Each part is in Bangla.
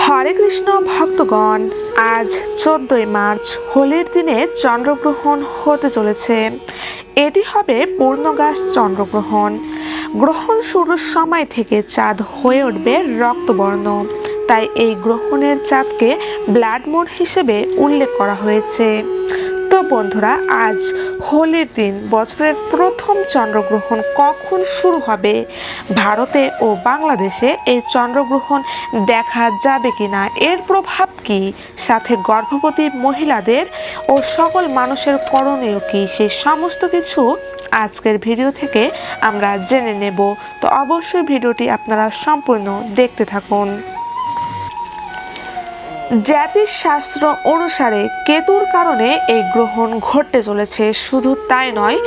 হরে কৃষ্ণ ভক্তগণ, আজ 14ই মার্চ হোলির দিনে চন্দ্রগ্রহণ হতে চলেছে। এটি হবে পূর্ণগ্রাস চন্দ্রগ্রহণ। গ্রহণ শুরুর সময় থেকে চাঁদ হয়ে উঠবে রক্তবর্ণ, তাই এই গ্রহণের চাঁদকে ব্লাড মুন হিসেবে উল্লেখ করা হয়েছে। তো বন্ধুরা, আজ হোলির দিন বছরের প্রথম চন্দ্রগ্রহণ কখন শুরু হবে, ভারতে ও বাংলাদেশে এই চন্দ্রগ্রহণ দেখা যাবে কিনা, এর প্রভাব কি, সাথে গর্ভবতী মহিলাদের ও সকল মানুষের করণীয় কি, সেই সমস্ত কিছু আজকের ভিডিও থেকে আমরা জেনে নেব। তো অবশ্যই ভিডিওটি আপনারা সম্পূর্ণ দেখতে থাকুন। জ্যোতিষশাস্ত্র অনুসারে কেতুর কারণে এই গ্রহণ ঘটতে চলেছে। শুধু তাই নয়,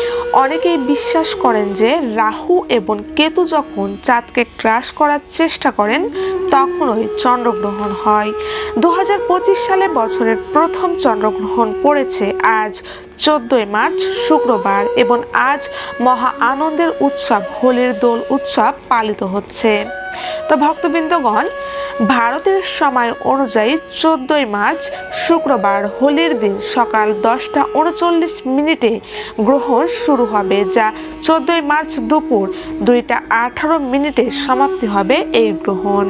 অনেকেই বিশ্বাস করেন যে রাহু এবং কেতু যখন চাঁদকে ক্রাশ করার চেষ্টা করেন তখনই চন্দ্রগ্রহণ হয়। 2025 সালে বছরের প্রথম চন্দ্রগ্রহণ পড়েছে আজ 14ই মার্চ শুক্রবার, এবং আজ মহা আনন্দের উৎসব হোলির দোল উৎসব পালিত হচ্ছে। তো ভক্তবৃন্দগণ, ভারতের সময় অনুযায়ী 14ই মার্চ শুক্রবার হোলির দিন সকাল 10টা 39 গ্রহণ শুরু হবে, যা 14ই মার্চ দুপুর 2টা 18 সমাপ্তি হবে এই গ্রহণ।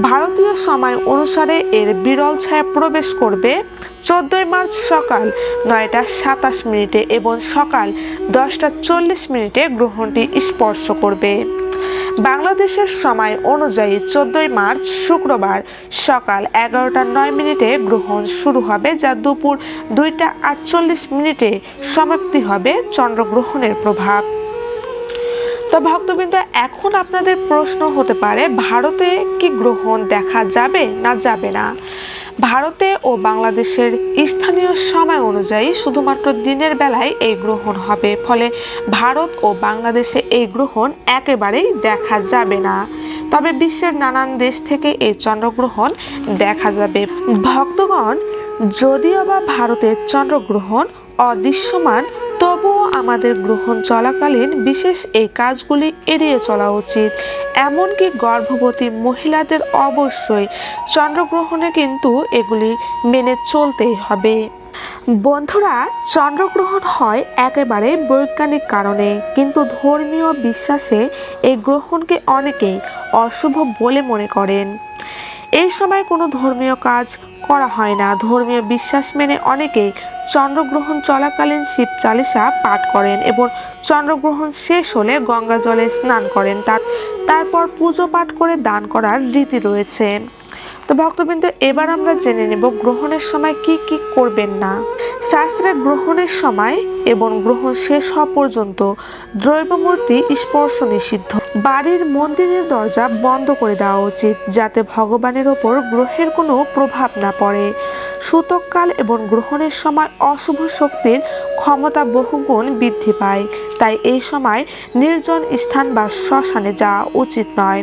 ভারতীয় সময় অনুসারে এর বিরল ছায়া প্রবেশ করবে 14ই মার্চ সকাল 9টা 27 এবং সকাল 10টা 40 গ্রহণটি স্পর্শ করবে। বাংলাদেশের সময় অনুযায়ী 14ই মার্চ শুক্রবার সকাল 11টা 9 গ্রহণ শুরু হবে, যা দুপুর 2টা 48 সমাপ্তি হবে চন্দ্রগ্রহণের প্রভাব। তো ভক্তবৃন্দ, এখন আপনাদের প্রশ্ন হতে পারে, ভারতে কি গ্রহণ দেখা যাবে না যাবে না? ভারতে ও বাংলাদেশের স্থানীয় সময় অনুযায়ী শুধুমাত্র দিনের বেলায় এই গ্রহণ হবে, ফলে ভারত ও বাংলাদেশে এই গ্রহণ একেবারেই দেখা যাবে না। তবে বিশ্বের নানান দেশ থেকে এই চন্দ্রগ্রহণ দেখা যাবে। ভক্তগণ, যদিও বা ভারতের চন্দ্রগ্রহণ অদৃশ্যমান, তবুও আমাদের গ্রহণ চলাকালীন বিশেষ এই কাজগুলি এড়িয়ে চলা উচিত। এমনকি গর্ভবতী মহিলাদের অবশ্যই চন্দ্রগ্রহণে কিন্তু এগুলি মেনে চলতেই হবে। বন্ধুরা, চন্দ্রগ্রহণ হয় একেবারে বৈজ্ঞানিক কারণে, কিন্তু ধর্মীয় বিশ্বাসে এই গ্রহণকে অনেকেই অশুভ বলে মনে করেন। এই সময় কোনো ধর্মীয় কাজ করা হয় না। ধর্মীয় বিশ্বাস মেনে অনেকেই চন্দ্রগ্রহণ চলাকালীন শিব চালিসা পাঠ করেন এবং চন্দ্রগ্রহণ শেষ হলে গঙ্গা জলে স্নান করেন। তারপর পুজো পাঠ করে দান করার রীতি রয়েছে। তো ভক্তবৃন্দ, এবার আমরা জেনে নেব গ্রহণের সময় কি কি করবেন না। শাস্ত্রে গ্রহণের সময় এবং গ্রহণ শেষ হওয়া পর্যন্ত দ্রব্যমূর্তি স্পর্শ নিষিদ্ধ। বাড়ির মন্দিরের দরজা বন্ধ করে দেওয়া উচিত, যাতে ভগবানের ওপর গ্রহের কোনো প্রভাব না পড়ে। সূতককাল এবং গ্রহণের সময় অশুভ শক্তির ক্ষমতা বহুগুণ বৃদ্ধি পায়, তাই এই সময় নির্জন স্থান বা শ্মশানে যাওয়া উচিত নয়।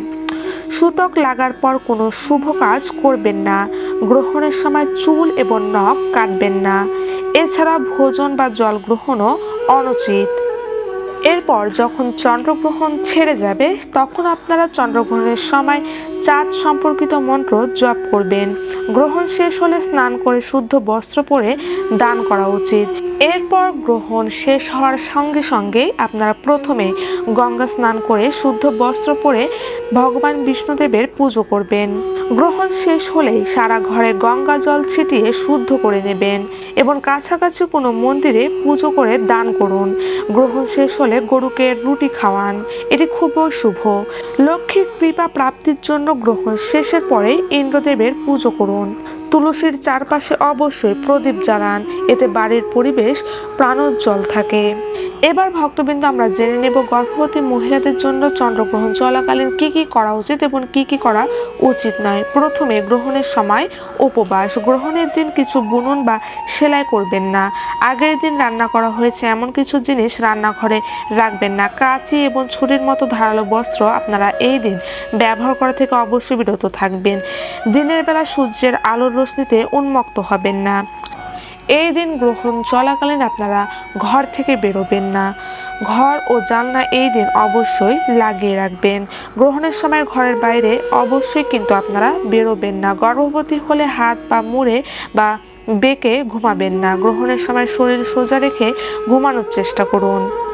সূতক লাগার পর কোনো শুভ কাজ করবেন না। গ্রহণের সময় চুল এবং নখ কাটবেন না। এছাড়া ভোজন বা জল গ্রহণও অনুচিত। এরপর যখন চন্দ্রগ্রহণ ছেড়ে যাবে, তখন আপনারা চন্দ্রগ্রহণের সময় চাঁদ সম্পর্কিত মন্ত্র জপ করবেন। গ্রহণ শেষ হলে স্নান করে শুদ্ধ বস্ত্র পরে দান করা উচিত। এরপর গ্রহণ শেষ হওয়ার সঙ্গে সঙ্গে আপনারা প্রথমে গঙ্গা স্নান করে শুদ্ধ বস্ত্র পরে ভগবান বিষ্ণুদেবের পুজো করবেন। গ্রহণ শেষ হলেই সারা ঘরে গঙ্গা জল ছিটিয়ে শুদ্ধ করে নেবেন এবং কাছাকাছি কোনো মন্দিরে পুজো করে দান করুন। গ্রহণ শেষ হলে গরুকে রুটি খাওয়ান, এটি খুবই শুভ। লক্ষ্মীর কৃপা প্রাপ্তির জন্য গ্রহণ শেষের পরে ইন্দ্রদেবের পুজো করুন। তুলসীর চারপাশে অবশ্যই প্রদীপ জ্বালান, এতে বাড়ির পরিবেশ প্রাণোজ্জ্বল থাকে। এবার ভক্তবৃন্দ, আমরা জেনে নেব গর্ভবতী মহিলাদের জন্য চন্দ্রগ্রহণ চলাকালীন কি কি করা উচিত এবং কি কি করা উচিত নয়। প্রথমে, গ্রহণের সময় উপবাস। গ্রহণের দিন কিছু বুনন বা সেলাই করবেন না। আগের দিন রান্না করা হয়েছে এমন কিছু জিনিস রান্নাঘরে রাখবেন না। কাঁচি এবং ছুরির মতো ধারালো বস্ত্র আপনারা এই দিন ব্যবহার করা থেকে অবশ্যই বিরত থাকবেন। দিনের বেলা সূর্যের আলোর রশ্মিতে উন্মুক্ত হবেন না। এই দিন গ্রহণ চলাকালীন আপনারা ঘর থেকে বেরোবেন না। ঘর ও জানলা এই দিন অবশ্যই লাগিয়ে রাখবেন। গ্রহণের সময় ঘরের বাইরে অবশ্যই কিন্তু আপনারা বেরোবেন না। গর্ভবতী হলে হাত পা মুড়ে বা বেঁকে ঘুমাবেন না। গ্রহণের সময় শরীর সোজা রেখে ঘুমানোর চেষ্টা করুন।